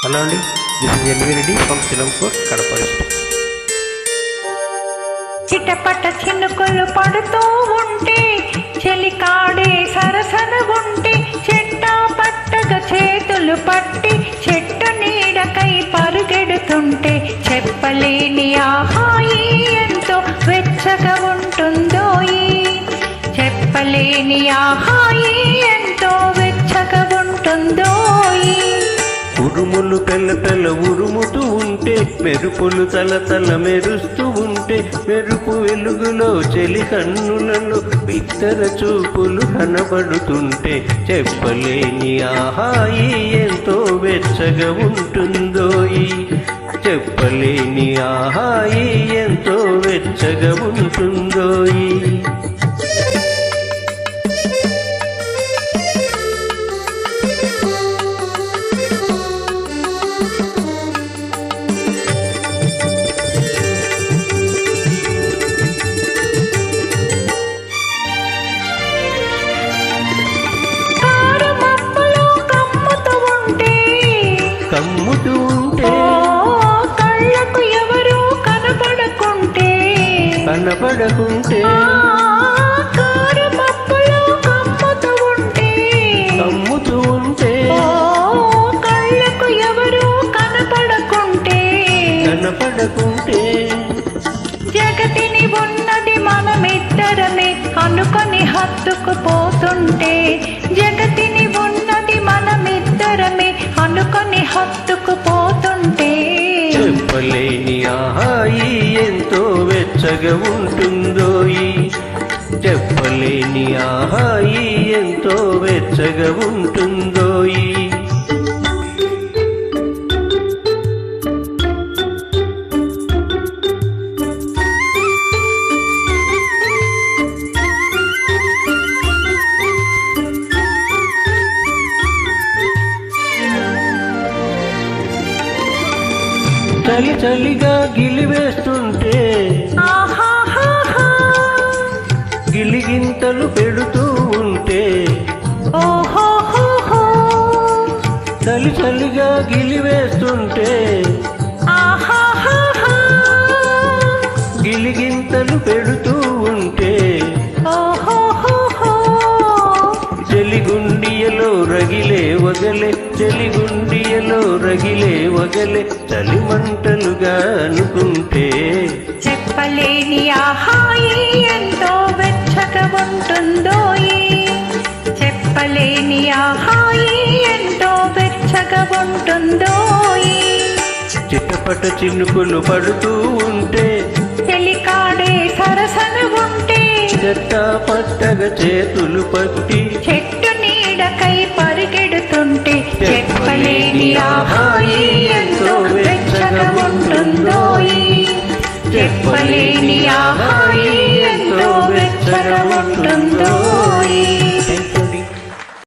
Hello అండి, this is LV Reddy from Chilampur, Kadapa district. చిటపట చినుకులు పడుతూ ఉంటే, చెలికాడే సరసన ఉంటే, చెట్ట పట్టగా చేతులు పట్టి చెట్టు నీడకై పరుగెడుతుంటే, చెప్పలేని ఆహాయి ఎంతో వెచ్చగా ఉంటుందోయి. చెప్పలేని ఆహాయి ఎంతో వెచ్చగా ఉంటుందోయి. ఉరుములు తెల్ల ఉరుముతూ ఉంటే, మెరుపులు తల మెరుస్తూ ఉంటే, మెరుపు వెలుగులో చెలి కన్నులలో బిత్తర చూపులు కనబడుతుంటే, చెప్పలేని ఆహాయి ఎంతో వెచ్చగా ఉంటుందోయి. చెప్పలేని ఆహాయి ఎంతో వెచ్చగా ఉంటుందోయి. కమ్ముతూ ఉంటే, కళ్ళకు ఎవరు కనపడకుంటే, కారు మబ్బులో కమ్ముతూ ఉంటే, కళ్ళకు ఎవరు కనపడకుంటే, జగతిని ఉన్నది మనమిద్దరమే అనుకొని హత్తుకుపోతుంటే, జగతిని ఉన్నది మనమిద్దరమే అనుకొని హత్తుకుపోతుంటే, చెప్పలేని ఆహాయి ఎంతో వెచ్చగా ఉంటుందోయి. చెప్పలేని ఆహాయి ఎంతో వెచ్చగా ఉంటుందోయి. చలిగా గిలివేస్తుంటే, గిలిగింతలు పెడుతూ ఉంటే, చలిగా గిలివేస్తుంటే, గిలిగింతలు పెడుతూ ఉంటే, చెలిగుండియలో రగిలే వగలే, చెలిగుండియలో రగిలే వగలే, చలిమంటలుగా అనుకుంటే, చెప్పలేని ఆహాయి ఎంతో వెచ్చగా ఉంటుందోయి. చెప్పలేని ఆహాయి ఎంతో వెచ్చగా ఉంటుందోయి. చిటపట చినుకులు పడుతూ ఉంటే, చెలికాడే సరసన ఉంటే, చెట్ట పట్టగా చేతులు పట్టి చెట్టు నీడకై పరిగెడుతుంటే, చెప్పలేని ఆహాయి ఎంతో వెచ్చగా ఉంటుందోయి. చెప్పలేని ఆహాయి ఎంతో వెచ్చగా